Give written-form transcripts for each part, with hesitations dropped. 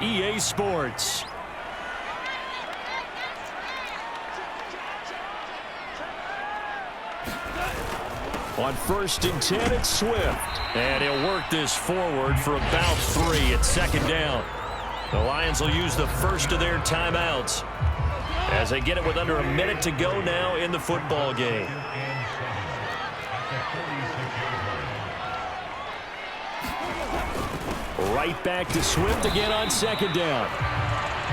EA Sports. On 1st and 10, it's Swift. And he'll work this forward for about 3 at 2nd down. The Lions will use the first of their timeouts as they get it with under a minute to go now in the football game. Right back to Swift again on 2nd down.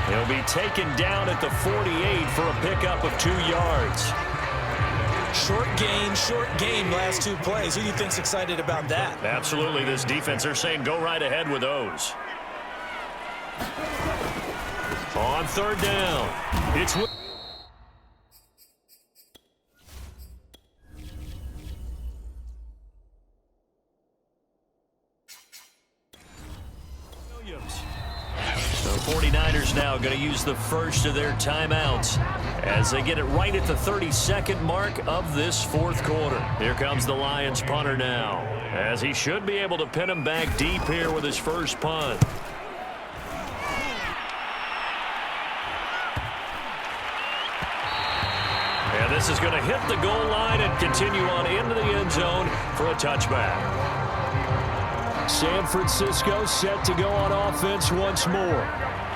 He'll be taken down at the 48 for a pickup of 2 yards. Short game, last 2 plays. Who do you think's excited about that? Absolutely, this defense, they're saying go right ahead with those. On 3rd down, it's Williams. The 49ers now going to use the first of their timeouts as they get it right at the 32nd mark of this 4th quarter. Here comes the Lions punter now, as he should be able to pin him back deep here with his first punt. And this is going to hit the goal line and continue on into the end zone for a touchback. San Francisco set to go on offense once more.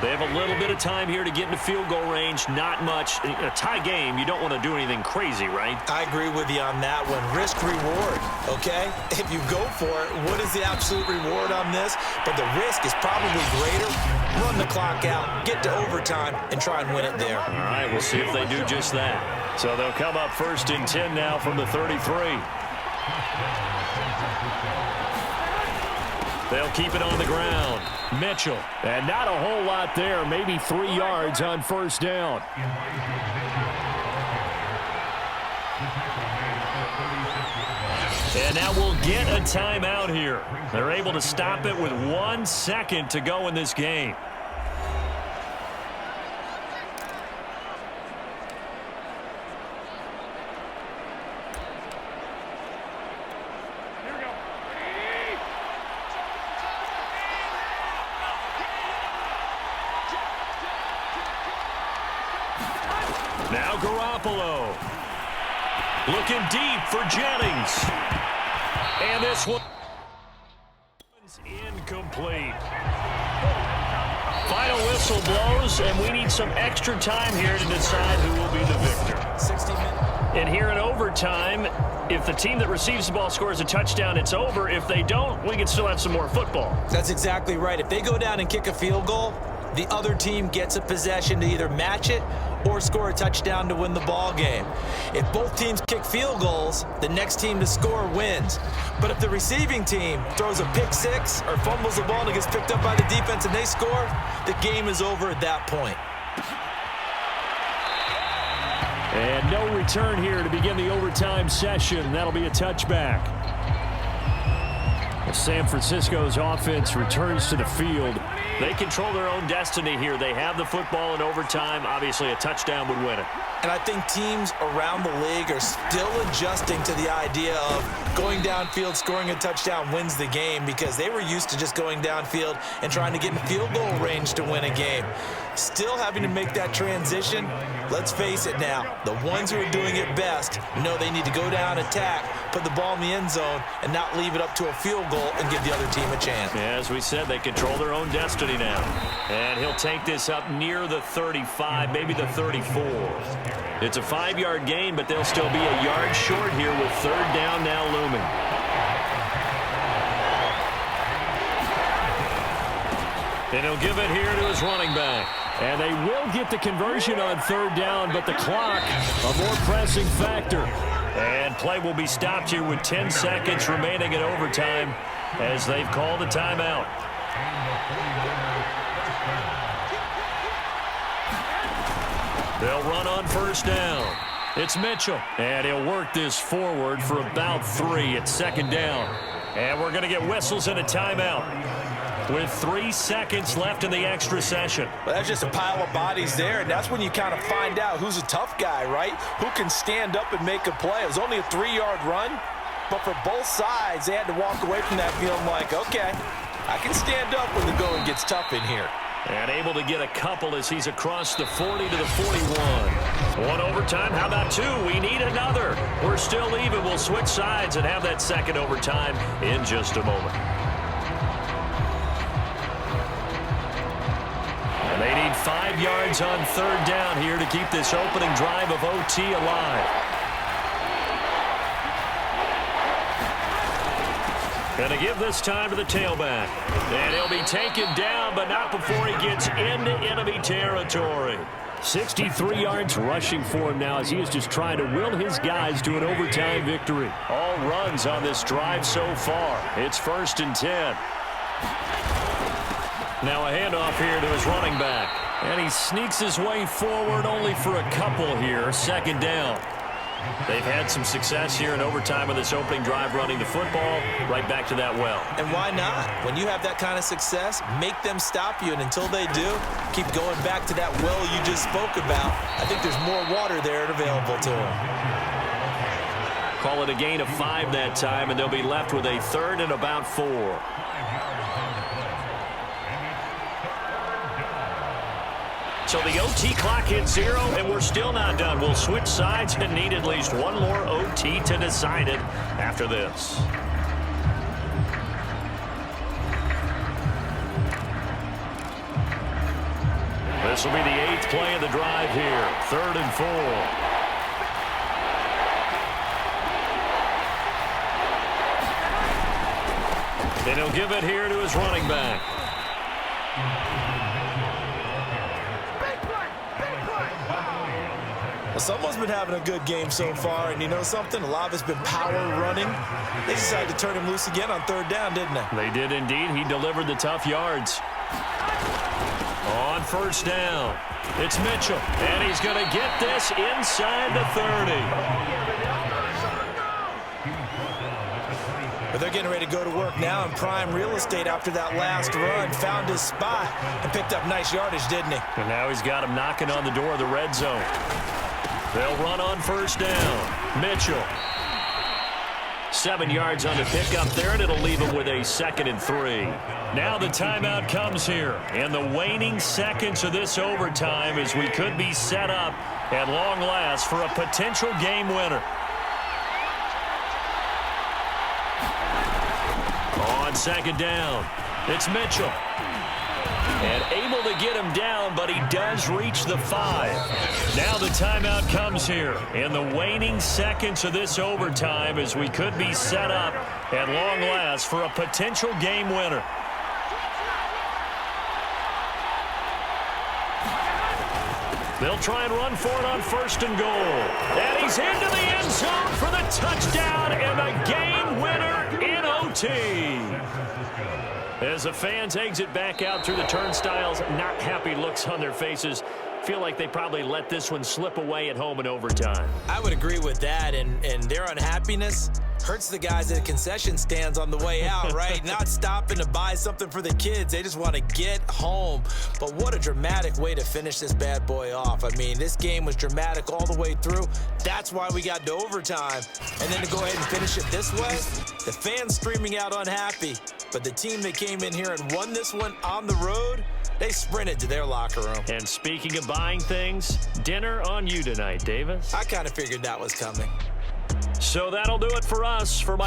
They have a little bit of time here to get into field goal range. Not much. In a tie game, you don't want to do anything crazy, right? I agree with you on that one. Risk-reward, okay? If you go for it, what is the absolute reward on this? But the risk is probably greater. Run the clock out, get to overtime, and try and win it there. All right, we'll see if they do just that. So they'll come up 1st and 10 now from the 33. They'll keep it on the ground. Mitchell. And not a whole lot there. Maybe 3 yards on 1st down. And now we'll get a timeout here. They're able to stop it with 1 second to go in this game. Now Garoppolo. Looking deep for Jennings. And this one is incomplete. Final whistle blows, and we need some extra time here to decide who will be the victor. 60 minutes. And here in overtime, if the team that receives the ball scores a touchdown, it's over. If they don't, we can still have some more football. That's exactly right. If they go down and kick a field goal, the other team gets a possession to either match it or score a touchdown to win the ball game. If both teams kick field goals, the next team to score wins. But if the receiving team throws a pick six or fumbles the ball and it gets picked up by the defense and they score, the game is over at that point. And no return here to begin the overtime session. That'll be a touchback. San Francisco's offense returns to the field. They control their own destiny here. They have the football in overtime. Obviously, a touchdown would win it. And I think teams around the league are still adjusting to the idea of going downfield, scoring a touchdown wins the game, because they were used to just going downfield and trying to get in field goal range to win a game. Still having to make that transition. Let's face it now, the ones who are doing it best know they need to go down, attack, put the ball in the end zone, and not leave it up to a field goal and give the other team a chance. Yeah, as we said, they control their own destiny now. And he'll take this up near the 35, maybe the 34. It's a 5-yard gain, but they'll still be a yard short here with 3rd down now looming. And he'll give it here to his running back. And they will get the conversion on 3rd down, but the clock, a more pressing factor. And play will be stopped here with 10 seconds remaining in overtime as they've called a timeout. They'll run on 1st down. It's Mitchell. And he'll work this forward for about 3 at 2nd down. And we're going to get whistles and a timeout with 3 seconds left in the extra session. Well, that's just a pile of bodies there, and that's when you kind of find out who's a tough guy, right? Who can stand up and make a play. It was only a 3-yard run, but for both sides, they had to walk away from that feeling like, okay, I can stand up when the going gets tough in here. And able to get a couple as he's across the 40 to the 41. One overtime. How about two? We need another. We're still even. We'll switch sides and have that second overtime in just a moment. And they need 5 yards on third down here to keep this opening drive of OT alive. Going to give this time to the tailback. And he'll be taken down, but not before he gets into enemy territory. 63 yards rushing for him now as he is just trying to will his guys to an overtime victory. All runs on this drive so far. It's 1st and 10. Now a handoff here to his running back. And he sneaks his way forward only for a couple here. 2nd down. They've had some success here in overtime of this opening drive running the football right back to that well. And why not? When you have that kind of success, make them stop you, and until they do, keep going back to that well you just spoke about. I think there's more water there available to them. Call it a gain of 5 that time, and they'll be left with a 3rd and about 4. So the OT clock hits 0, and we're still not done. We'll switch sides and need at least one more OT to decide it after this. This will be the 8th play of the drive here. 3rd and 4. And he'll give it here to his running back. Well, someone's been having a good game so far, and you know something? A lot of it's been power running. They decided to turn him loose again on 3rd down, didn't they? They did indeed. He delivered the tough yards. On 1st down, it's Mitchell, and he's going to get this inside the 30. But they're getting ready to go to work now in prime real estate after that last run. Found his spot and picked up nice yardage, didn't he? And now he's got him knocking on the door of the red zone. They'll run on 1st down. Mitchell. 7 yards on the pickup there, and it'll leave him with a 2nd and 3. Now the timeout comes here. And the waning seconds of this overtime as we could be set up at long last for a potential game winner. On 2nd down, it's Mitchell. And able to get him down, but he does reach the 5. Now the timeout comes here. In the waning seconds of this overtime as we could be set up at long last for a potential game winner. They'll try and run for it on 1st and goal. And he's into the end zone for the touchdown and a game winner in OT. As the fans exit back out through the turnstiles, not happy looks on their faces. Feel like they probably let this one slip away at home in overtime. I would agree with that, and their unhappiness hurts the guys at the concession stands on the way out, right? Not stopping to buy something for the kids. They just want to get home. But what a dramatic way to finish this bad boy off. I mean, this game was dramatic all the way through. That's why we got to overtime. And then to go ahead and finish it this way, the fans streaming out unhappy. But the team that came in here and won this one on the road, they sprinted to their locker room. And speaking of buying things, dinner on you tonight, Davis. I kind of figured that was coming. So that'll do it for us. For my